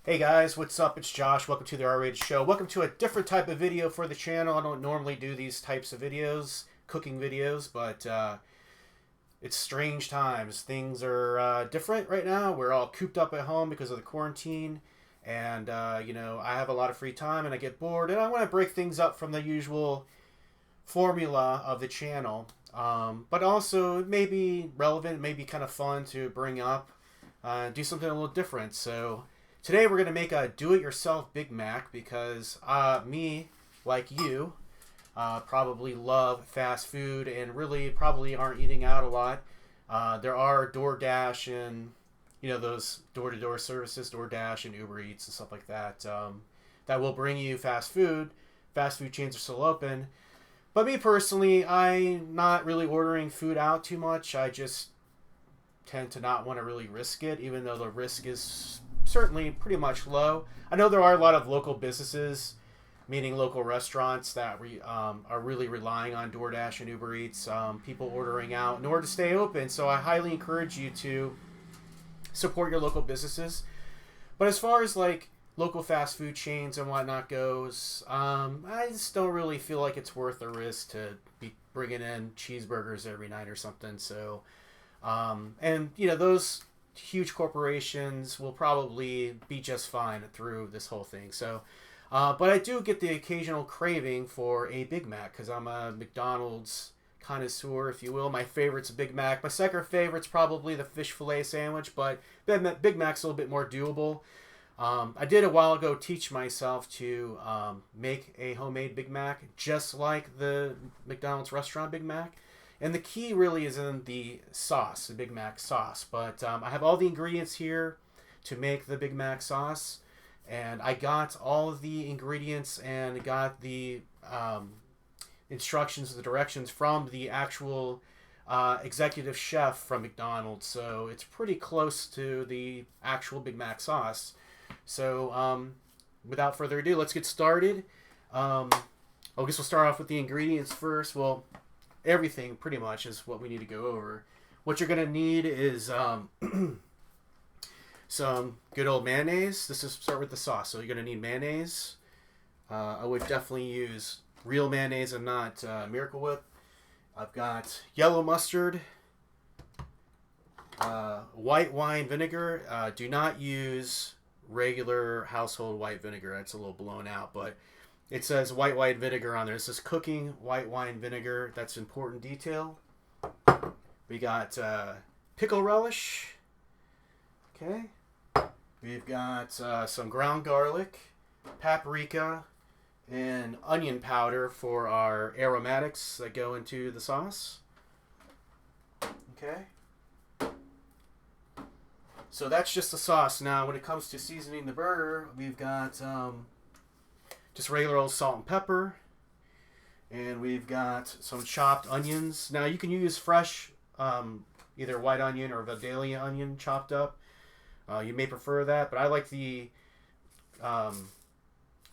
Hey guys, what's up? It's Josh. Welcome to the R-Rated Show. Welcome to a different type of video for the channel. I don't normally do these types of videos, cooking videos, but it's strange times. Things are different right now. We're all cooped up at home because of the quarantine, and I have a lot of free time and I get bored, and I want to break things up from the usual formula of the channel, but also it may be relevant, maybe kind of fun to bring up, do something a little different. So today we're going to make a do-it-yourself Big Mac because me, like you, probably love fast food and really probably aren't eating out a lot. There are DoorDash and, those door-to-door services, DoorDash and Uber Eats and stuff like that, that will bring you fast food. Fast food chains are still open. But me personally, I'm not really ordering food out too much. I just tend to not want to really risk it, even though the risk is certainly pretty much low. I know there are a lot of local businesses, meaning local restaurants, that are really relying on DoorDash and Uber Eats, people ordering out in order to stay open. So I highly encourage you to support your local businesses. But as far as like local fast food chains and whatnot goes, I just don't really feel like it's worth the risk to be bringing in cheeseburgers every night or something. So, those huge corporations will probably be just fine through this whole thing. So, but I do get the occasional craving for a Big Mac because I'm a McDonald's connoisseur, if you will. My favorite's a Big Mac. My second favorite's probably the fish fillet sandwich, but Big Mac's a little bit more doable. I did a while ago teach myself to make a homemade Big Mac just like the McDonald's restaurant Big Mac. And the key really is in the sauce, the Big Mac sauce. But I have all the ingredients here to make the Big Mac sauce. And I got all of the ingredients and got the instructions, the directions from the actual executive chef from McDonald's. So it's pretty close to the actual Big Mac sauce. So without further ado, let's get started. I guess we'll start off with the ingredients first. Well, everything pretty much is what we need to go over. What you're going to need is some good old mayonnaise. This is start with the sauce. So you're going to need mayonnaise. I would definitely use real mayonnaise and not Miracle Whip. I've got yellow mustard, white wine vinegar. Do not use regular household white vinegar. That's a little blown out, but it says white wine vinegar on there. It says cooking white wine vinegar. That's an important detail. We got pickle relish. Okay. We've got some ground garlic, paprika, and onion powder for our aromatics that go into the sauce. Okay. So that's just the sauce. Now, when it comes to seasoning the burger, we've got just regular old salt and pepper. And we've got some chopped onions. Now, you can use fresh, either white onion or Vidalia onion chopped up. You may prefer that, but I like the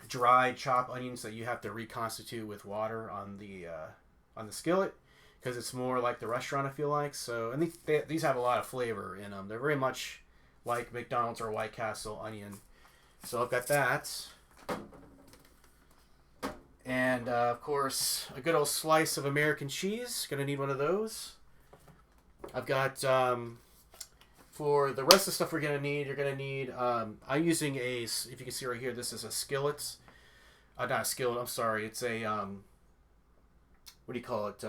dried chopped onions that you have to reconstitute with water on the skillet, because it's more like the restaurant, I feel like. So, and these have a lot of flavor in them. They're very much like McDonald's or White Castle onion. So I've got that. And, of course, a good old slice of American cheese. Going to need one of those. I've got, for the rest of the stuff we're going to need, you're going to need, I'm using if you can see right here, this is a skillet. Not a skillet, I'm sorry. It's a, what do you call it?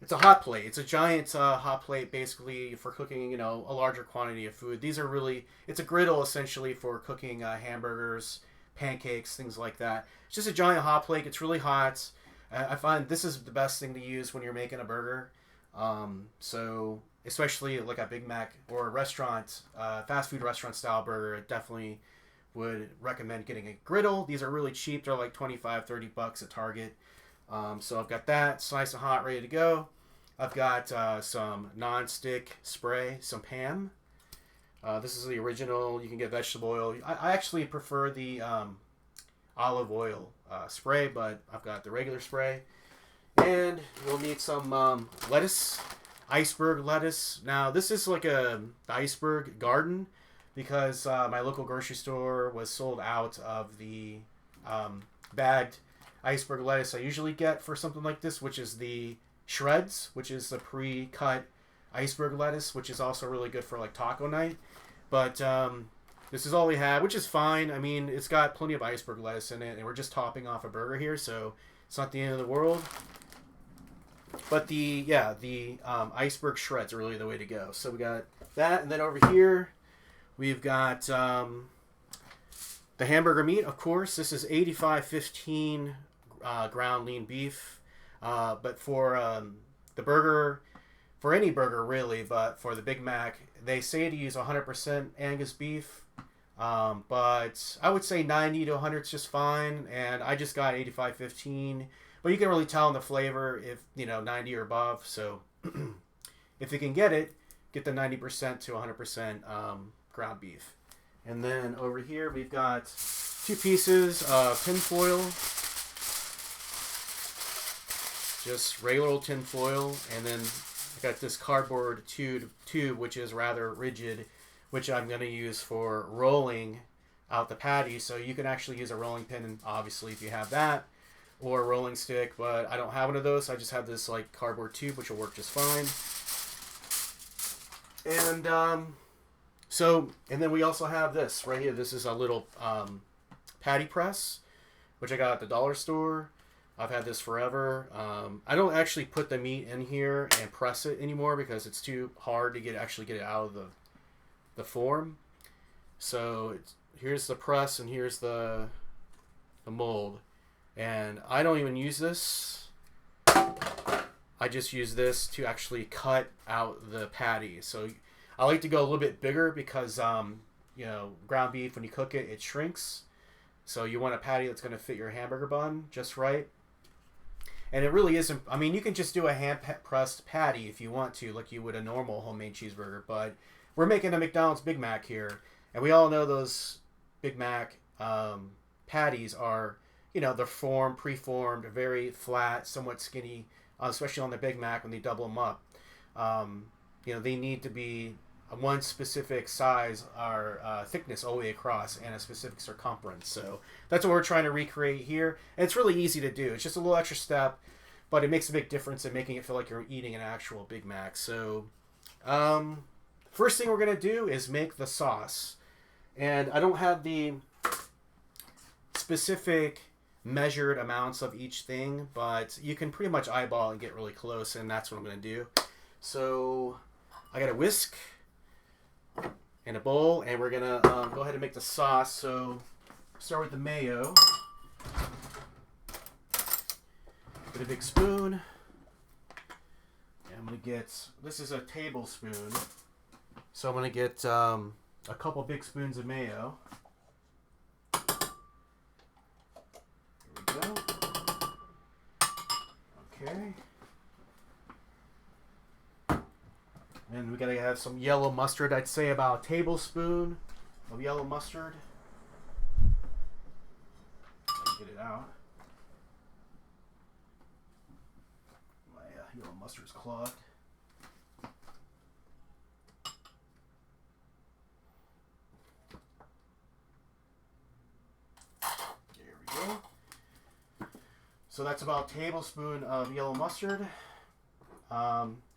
It's a hot plate. It's a giant hot plate, basically, for cooking, a larger quantity of food. These are really, it's a griddle, essentially, for cooking hamburgers, pancakes, things like that. It's just a giant hot plate. It's really hot. I find this is the best thing to use when you're making a burger. So, especially like a Big Mac or a restaurant, fast food restaurant style burger, I definitely would recommend getting a griddle. These are really cheap. They're like $25-$30 at Target. So I've got that slice of hot ready to go. I've got some non-stick spray, some Pam. This is the original. You can get vegetable oil. I actually prefer the olive oil spray, but I've got the regular spray. And we'll need some lettuce, iceberg lettuce. Now, this is like a iceberg garden, because my local grocery store was sold out of the bagged iceberg lettuce I usually get for something like this, which is the shreds, which is the pre-cut iceberg lettuce, which is also really good for like taco night. But this is all we had, which is fine. I mean, it's got plenty of iceberg lettuce in it, and we're just topping off a burger here, so it's not the end of the world. But the iceberg shreds are really the way to go. So we got that, and then over here we've got the hamburger meat, of course. This is 85/15 ground lean beef. But for the burger, for any burger really, but for the Big Mac, they say to use 100% Angus beef. But I would say 90 to 100 is just fine. And I just got 85/15. But you can really tell in the flavor if, 90 or above. So if you can get it, get the 90% to 100% ground beef. And then over here we've got 2 pieces of tinfoil. Just regular old tinfoil. And then I got this cardboard tube, which is rather rigid, which I'm going to use for rolling out the patty. So you can actually use a rolling pin, obviously, if you have that, or a rolling stick, but I don't have one of those. So I just have this like cardboard tube, which will work just fine. And and then we also have this right here. This is a little patty press, which I got at the dollar store. I've had this forever. I don't actually put the meat in here and press it anymore because it's too hard to actually get it out of the form. So here's the press and here's the mold. And I don't even use this. I just use this to actually cut out the patty. So I like to go a little bit bigger because, ground beef, when you cook it, it shrinks. So you want a patty that's going to fit your hamburger bun just right. And it really isn't, I mean, you can just do a hand-pressed patty if you want to, like you would a normal homemade cheeseburger. But we're making a McDonald's Big Mac here. And we all know those Big Mac patties are, they're preformed, very flat, somewhat skinny, especially on the Big Mac when they double them up. They need to be one specific size or thickness all the way across and a specific circumference. So that's what we're trying to recreate here. And it's really easy to do. It's just a little extra step, but it makes a big difference in making it feel like you're eating an actual Big Mac. So first thing we're going to do is make the sauce. And I don't have the specific measured amounts of each thing, but you can pretty much eyeball and get really close, and that's what I'm going to do. So I got a whisk and a bowl, and we're going to go ahead and make the sauce. So start with the mayo. Get a big spoon. And I'm going to get, this is a tablespoon, so I'm going to get a couple big spoons of mayo. There we go. Okay. And we gotta have some yellow mustard. I'd say about a tablespoon of yellow mustard. Get it out. My yellow mustard's clogged. There we go. So that's about a tablespoon of yellow mustard.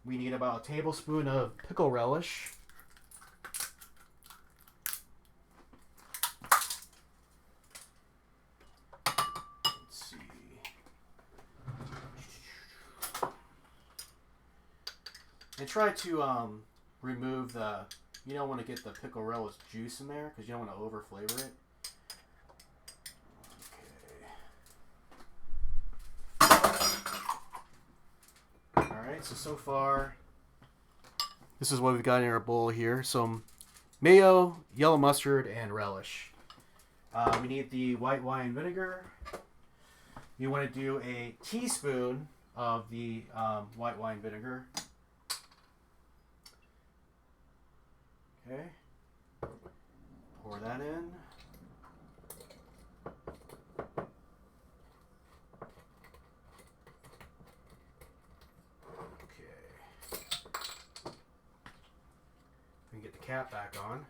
We need about a tablespoon of pickle relish. Let's see. And try to remove the, you don't want to get the pickle relish juice in there because you don't want to over flavor it. So far, this is what we've got in our bowl here. Some mayo, yellow mustard, and relish. We need the white wine vinegar. You want to do a teaspoon of the white wine vinegar. Okay. Pour that in. Get the cap back on.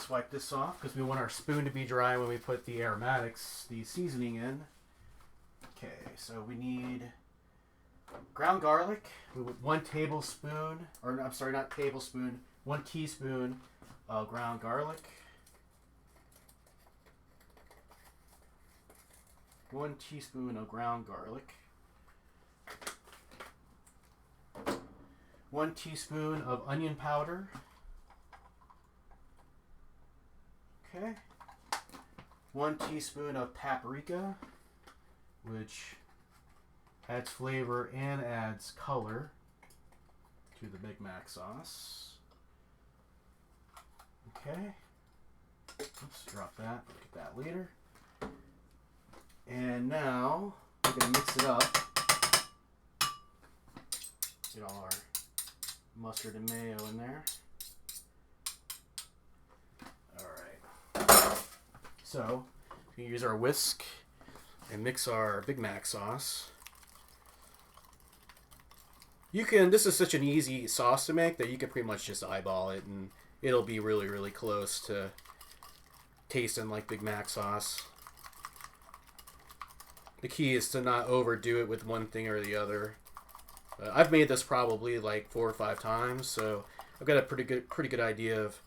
Let's wipe this off because we want our spoon to be dry when we put the aromatics, the seasoning in. Okay, so we need ground garlic. We want 1 tablespoon, or I'm sorry, not tablespoon, 1 teaspoon of ground garlic. 1 teaspoon of ground garlic. 1 teaspoon of onion powder. Okay. 1 teaspoon of paprika, which adds flavor and adds color to the BigMac sauce. Okay. Let's drop that. Look at that later. And now we're going to mix it up. Get all our mustard and mayo in there. Alright. So, we use our whisk and mix our BigMac sauce. You can, this is such an easy sauce to make that you can pretty much just eyeball it and it'll be really, really close to tasting like BigMac sauce. The key is to not overdo it with one thing or the other. I've made this probably like 4 or 5 times, so I've got a pretty good idea of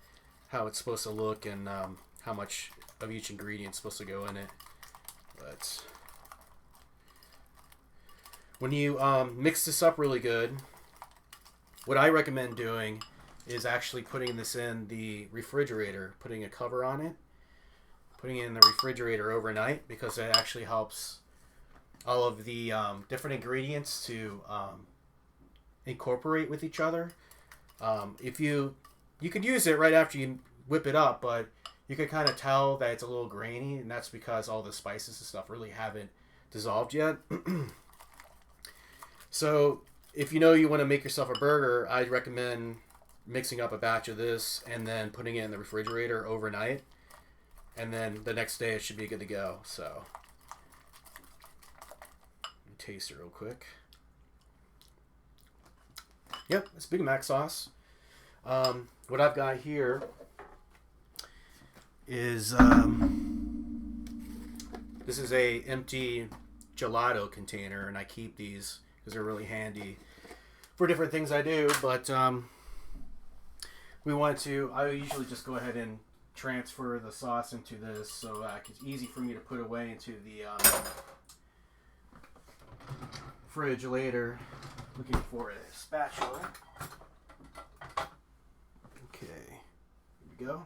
how it's supposed to look and how much of each ingredient is supposed to go in it. But when you mix this up really good, what I recommend doing is actually putting this in the refrigerator, putting a cover on it, putting it in the refrigerator overnight, because it actually helps all of the different ingredients to incorporate with each other. If you could use it right after you whip it up, but you could kind of tell that it's a little grainy, and that's because all the spices and stuff really haven't dissolved yet. So if you know you want to make yourself a burger, I'd recommend mixing up a batch of this and then putting it in the refrigerator overnight, and then the next day it should be good to go. So let me taste it real quick. Yep, it's BigMac sauce. What I've got here is this is a empty gelato container, and I keep these because they're really handy for different things I do. But I usually just go ahead and transfer the sauce into this, so it's easy for me to put away into the fridge later. Looking for a spatula. Okay, here we go.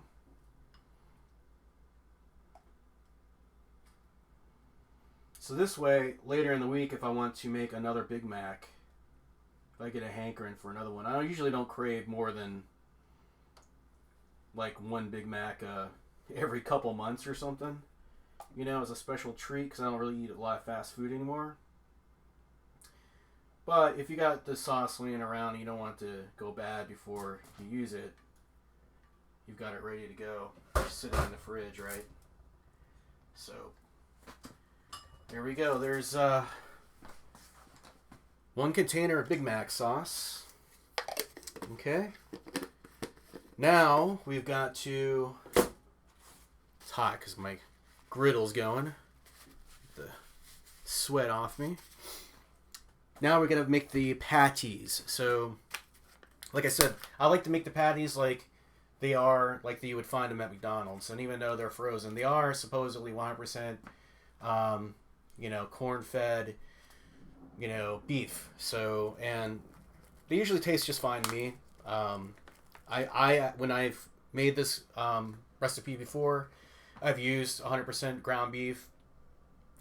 So this way, later in the week, if I want to make another Big Mac, if I get a hankering for another one, I usually don't crave more than like 1 Big Mac every couple months or something. You know, as a special treat, because I don't really eat a lot of fast food anymore. But if you got the sauce laying around and you don't want it to go bad before you use it, you've got it ready to go. Just sit it in the fridge, right? So there we go. There's 1 container of BigMac sauce. Okay. Now we've got to. It's hot because my griddle's going. Get the sweat off me. Now we're going to make the patties. So, like I said, I like to make the patties like they are, like you would find them at McDonald's. And even though they're frozen, they are supposedly 100%, corn-fed, beef. So, and they usually taste just fine to me. When I've made this recipe before, I've used 100% ground beef,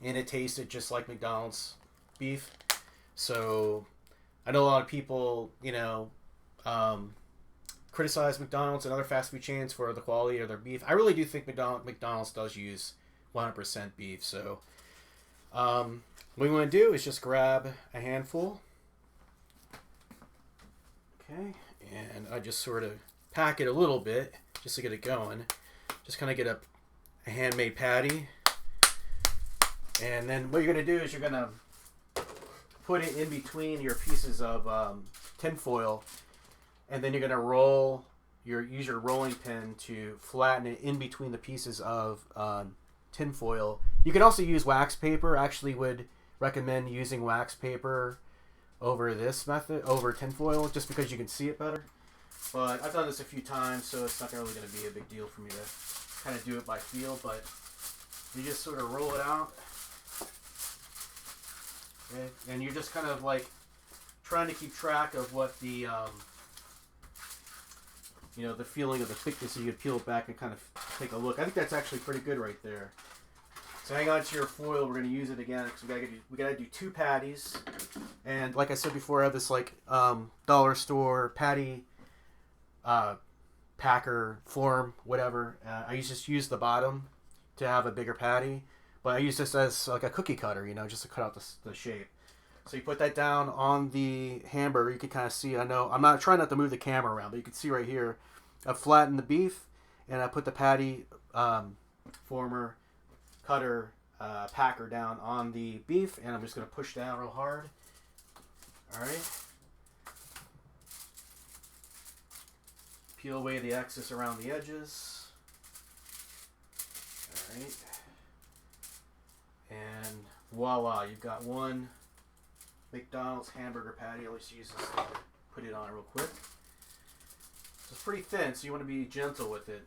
and it tasted just like McDonald's beef. So, I know a lot of people, criticize McDonald's and other fast food chains for the quality of their beef. I really do think McDonald's does use 100% beef. So, what we want to do is just grab a handful. Okay, and I just sort of pack it a little bit just to get it going. Just kind of get a handmade patty. And then what you're going to do is you're going to put it in between your pieces of tinfoil, and then you're going to roll use your rolling pin to flatten it in between the pieces of tinfoil. You can also use wax paper. I actually would recommend using wax paper over this method, over tinfoil, just because you can see it better. But I've done this a few times, so it's not really going to be a big deal for me to kind of do it by feel. But you just sort of roll it out, okay? And you're just kind of like trying to keep track of what the the feeling of the thickness, so you can peel it back and kind of take a look. I think that's actually pretty good right there. So hang on to your foil. We're going to use it again because we gotta do 2 patties. And like I said before, I have this like dollar store patty packer form, whatever. I just use the bottom to have a bigger patty, but I use this as like a cookie cutter, just to cut out the shape. So you put that down on the hamburger. You can kind of see, I know, I'm not trying not to move the camera around, but you can see right here, I flattened the beef, and I put the patty former, cutter, packer down on the beef, and I'm just going to push down real hard. All right. Peel away the excess around the edges. All right. And voila, you've got one McDonald's hamburger patty. I'll just use this to put it on real quick. So it's pretty thin, so you want to be gentle with it.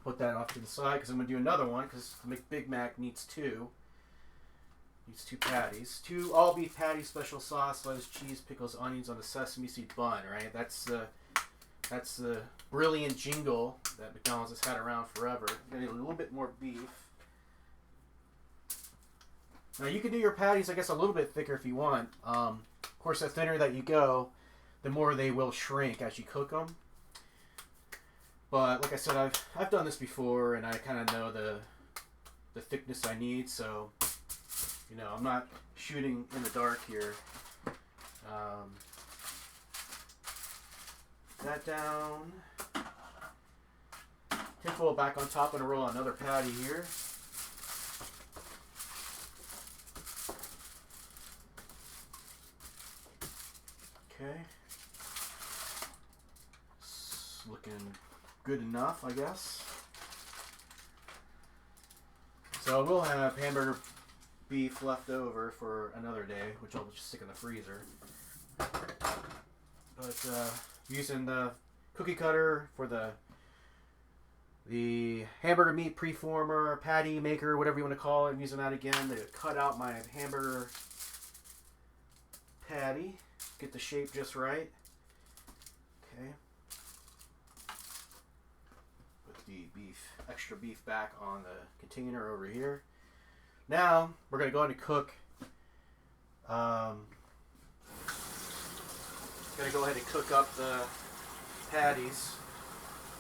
Put that off to the side because I'm going to do another one because Big Mac needs 2. Needs 2 patties. 2 all beef patties, special sauce, lettuce, cheese, pickles, onions on the sesame seed bun, right? That's the brilliant jingle that McDonald's has had around forever. You're going to need a little bit more beef. Now you can do your patties, I guess, a little bit thicker if you want. Of course, the thinner that you go, the more they will shrink as you cook them. But like I said, I've done this before, and I kind of know the thickness I need, so I'm not shooting in the dark here. That down. Tinfoil back on top, and roll another patty here. Okay. It's looking good enough, I guess. So we'll have hamburger beef left over for another day, which I'll just stick in the freezer. But using the cookie cutter for the hamburger meat preformer, patty maker, whatever you want to call it, I'm using that again to cut out my hamburger patty. Get the shape just right. Okay. Put the extra beef back on the container over here. Now we're going to go ahead and cook. Going to go ahead and cook up the patties.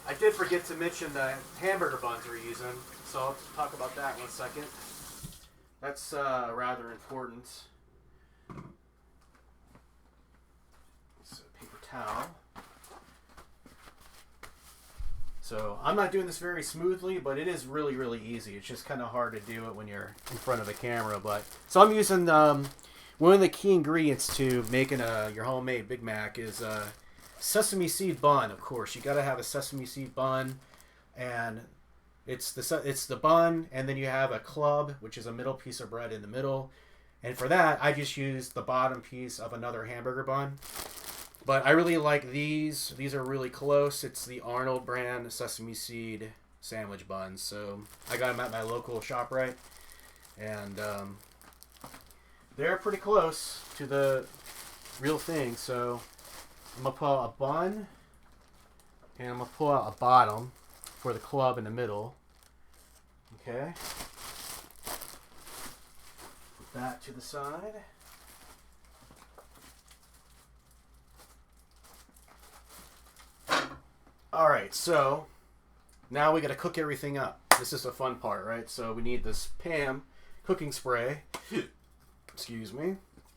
I did forget to mention the hamburger buns we're using, so I'll talk about that in 1 second. That's rather important. Towel. So I'm not doing this very smoothly, but it is really, really easy. It's just kind of hard to do it when you're in front of the camera. But so I'm using one of the key ingredients to making your homemade Big Mac is sesame seed bun. Of course, you got to have a sesame seed bun, and it's the bun, and then you have a club, which is a middle piece of bread in the middle. And for that, I just used the bottom piece of another hamburger bun. But I really like these. These are really close. It's the Arnold brand sesame seed sandwich buns. So I got them at my local ShopRite. And they're pretty close to the real thing. So I'm going to pull out a bun. And I'm going to pull out a bottom for the club in the middle. Okay. Put that to the side. Alright, so now we got to cook everything up. This is the fun part, right? So we need this Pam cooking spray. Excuse me. We're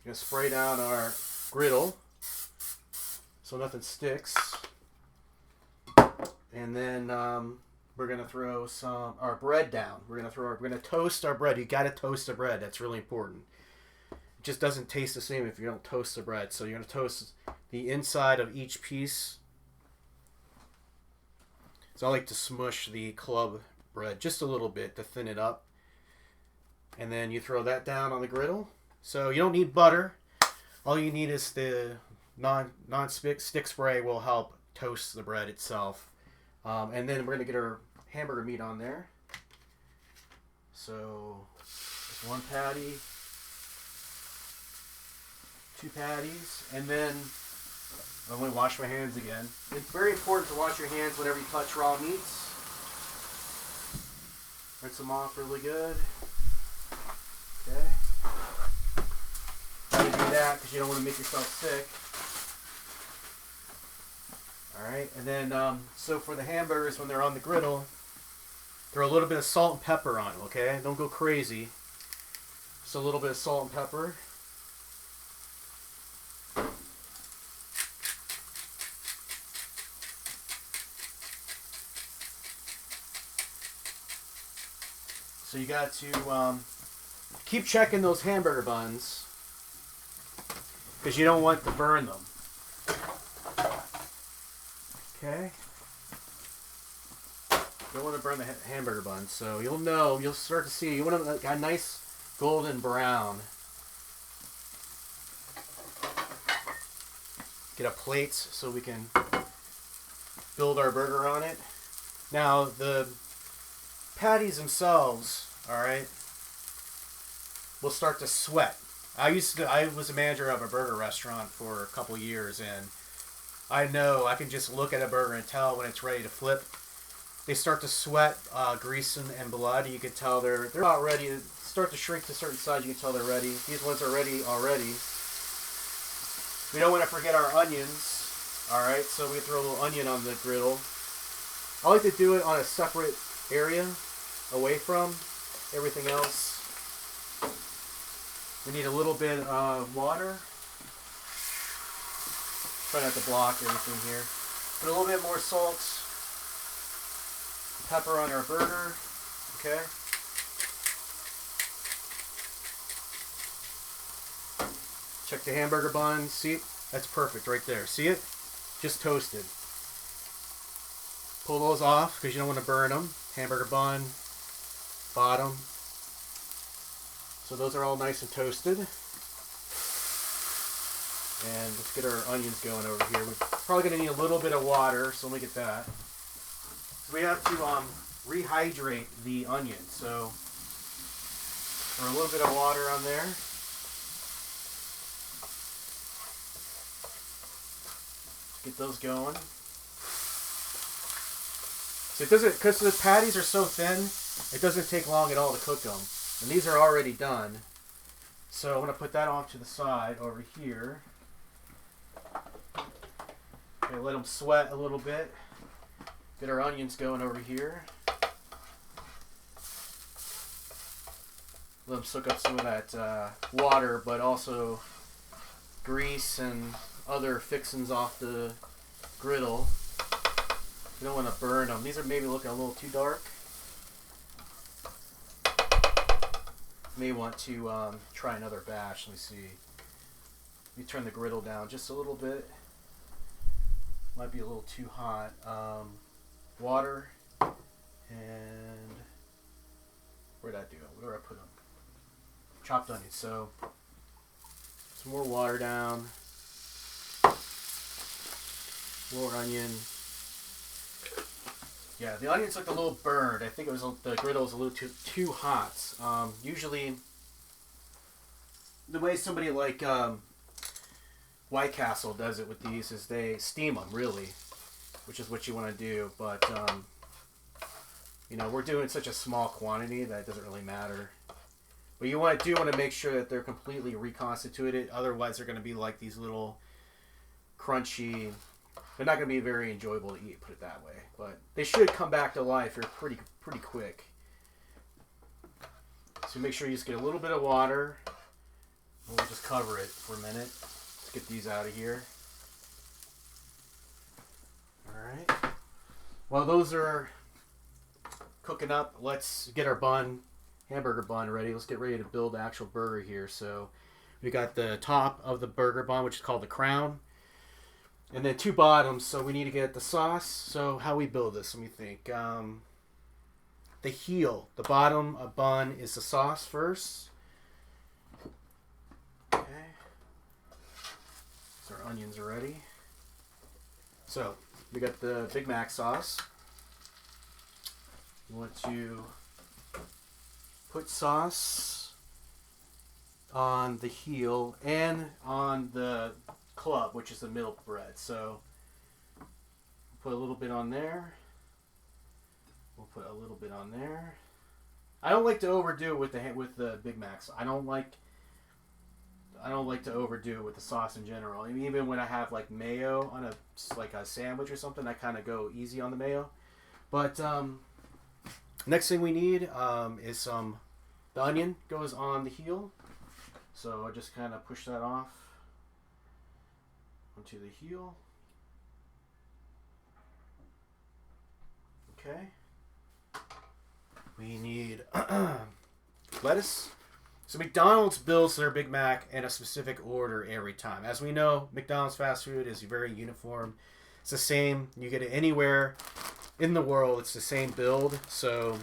going to spray down our griddle so nothing sticks. And then we're going to throw our bread down. We're going to toast our bread. You got to toast the bread. That's really important. It just doesn't taste the same if you don't toast the bread. So you're going to toast the inside of each piece So I like to smush the club bread just a little bit to thin it up. And then you throw that down on the griddle. So you don't need butter. All you need is the non-stick spray will help toast the bread itself. And then we're going to get our hamburger meat on there. So one patty, 2 patties, and then I'm going to wash my hands again. It's very important to wash your hands whenever you touch raw meats. Rinse them off really good. Okay. Try to do that because you don't want to make yourself sick. Alright, and then, so for the hamburgers, when they're on the griddle, throw a little bit of salt and pepper on them, okay? Don't go crazy. Just a little bit of salt and pepper. So you got to keep checking those hamburger buns because you don't want to burn them. Okay. Don't want to burn the hamburger buns, so you'll start to see. You want a nice golden brown. Get a plate so we can build our burger on it. Now the patties themselves, all right, will start to sweat. I was a manager of a burger restaurant for a couple years, and I know I can just look at a burger and tell when it's ready to flip. They start to sweat, grease and blood. You can tell they're about ready to start to shrink to a certain size. You can tell they're ready. These ones are ready already. We don't want to forget our onions. All right, so we throw a little onion on the griddle. I like to do it on a separate area, away from everything else. We need a little bit of water. Try not to block everything here. Put a little bit more salt, pepper on our burger. Okay. Check the hamburger bun. See, that's perfect right there. See it? Just toasted. Pull those off because you don't want to burn them. Hamburger bun, bottom. So those are all nice and toasted. And let's get our onions going over here. We're probably going to need a little bit of water, so let me get that. So we have to rehydrate the onion. So pour a little bit of water on there. Get those going. So it doesn't, because the patties are so thin, it doesn't take long at all to cook them. And these are already done. So I'm going to put that off to the side over here. Okay, let them sweat a little bit. Get our onions going over here. Let them soak up some of that water, but also grease and other fixings off the griddle. You don't want to burn them. These are maybe looking a little too dark. May want to try another batch. Let me see. Let me turn the griddle down just a little bit. Might be a little too hot. Water and where'd I do? Where did I put them? Chopped onions. So some more water down. More onion. Yeah, the onions looked a little burned. I think it was the griddle was a little too hot. Usually, the way somebody like White Castle does it with these is they steam them, really, which is what you want to do. But you know, we're doing such a small quantity that it doesn't really matter. But you want to make sure that they're completely reconstituted. Otherwise, they're going to be like these little crunchy. They're not going to be very enjoyable to eat, put it that way. But they should come back to life here pretty quick. So make sure you just get a little bit of water. We'll just cover it for a minute. Let's get these out of here. Alright. While those are cooking up, let's get our hamburger bun ready. Let's get ready to build the actual burger here. So we got the top of the burger bun, which is called the crown. And then 2 bottoms, so we need to get the sauce. So how we build this, let me think. The heel, the bottom of bun is the sauce first. Okay. So our onions are ready. So we got the BigMac sauce. You want to put sauce on the heel and on the club, which is the middle bread. So put a little bit on there. We'll put a little bit on there. I don't like to overdo it with the Big Macs. I don't like to overdo it with the sauce in general. I mean, even when I have like mayo on a sandwich or something, I kind of go easy on the mayo. But next thing we need is the onion goes on the heel. So I just kind of push that off onto the heel. Okay. We need lettuce. So McDonald's builds their Big Mac in a specific order every time. As we know, McDonald's fast food is very uniform. It's the same. You get it anywhere in the world. It's the same build. So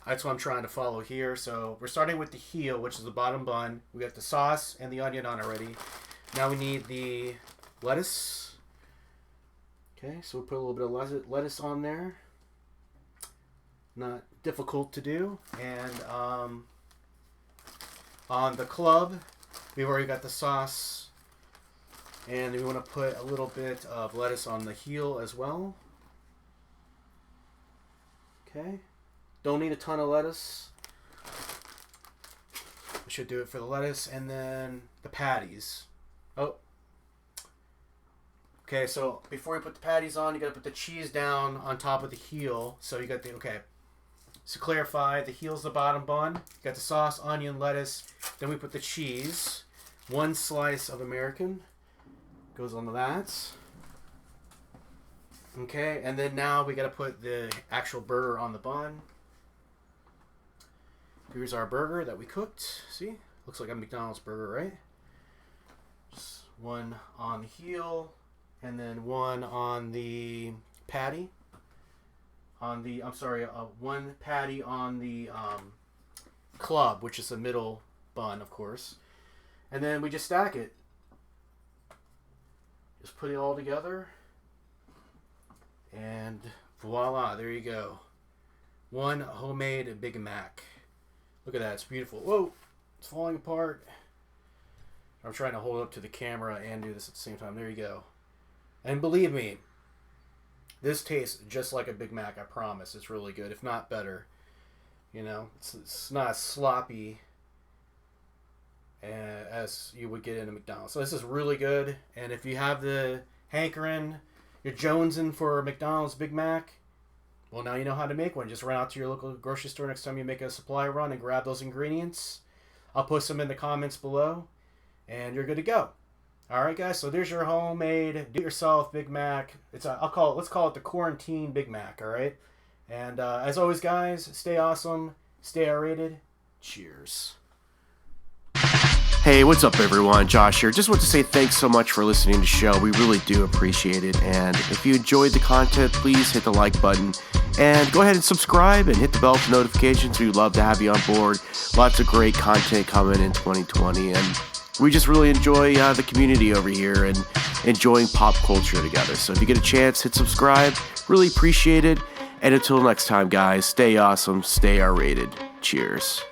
that's what I'm trying to follow here. So we're starting with the heel, which is the bottom bun. We got the sauce and the onion on already. Now we need the lettuce. Okay, so we'll put a little bit of lettuce on there. Not difficult to do. And on the club, we've already got the sauce. And we want to put a little bit of lettuce on the heel as well. Okay. Don't need a ton of lettuce. We should do it for the lettuce. And then the patties. Oh. Okay, so before you put the patties on, you got to put the cheese down on top of the heel. So you got the, okay. So clarify, the heel's the bottom bun. You got the sauce, onion, lettuce. Then we put the cheese. 1 slice of American goes on that. Okay, and then now we got to put the actual burger on the bun. Here's our burger that we cooked. See? Looks like a McDonald's burger, right? Just 1 on the heel, and then 1 on the patty. I'm sorry, 1 patty on the club, which is the middle bun, of course. And then we just stack it. Just put it all together. And voila, there you go. 1 homemade Big Mac. Look at that, it's beautiful. Whoa, it's falling apart. I'm trying to hold it up to the camera and do this at the same time. There you go. And believe me, this tastes just like a Big Mac, I promise. It's really good, if not better. You know, it's not as sloppy as you would get in a McDonald's. So this is really good. And if you have the hankering, you're jonesing for a McDonald's Big Mac, well, now you know how to make one. Just run out to your local grocery store next time you make a supply run and grab those ingredients. I'll post them in the comments below, and you're good to go. All right, guys. So there's your homemade, do-it-yourself Big Mac. Let's call it the quarantine Big Mac. All right. And as always, guys, stay awesome, stay R-rated. Cheers. Hey, what's up, everyone? Josh here. Just want to say thanks so much for listening to the show. We really do appreciate it. And if you enjoyed the content, please hit the like button and go ahead and subscribe and hit the bell for notifications. We'd love to have you on board. Lots of great content coming in 2020, and we just really enjoy the community over here and enjoying pop culture together. So if you get a chance, hit subscribe. Really appreciate it. And until next time, guys, stay awesome, stay R-rated. Cheers.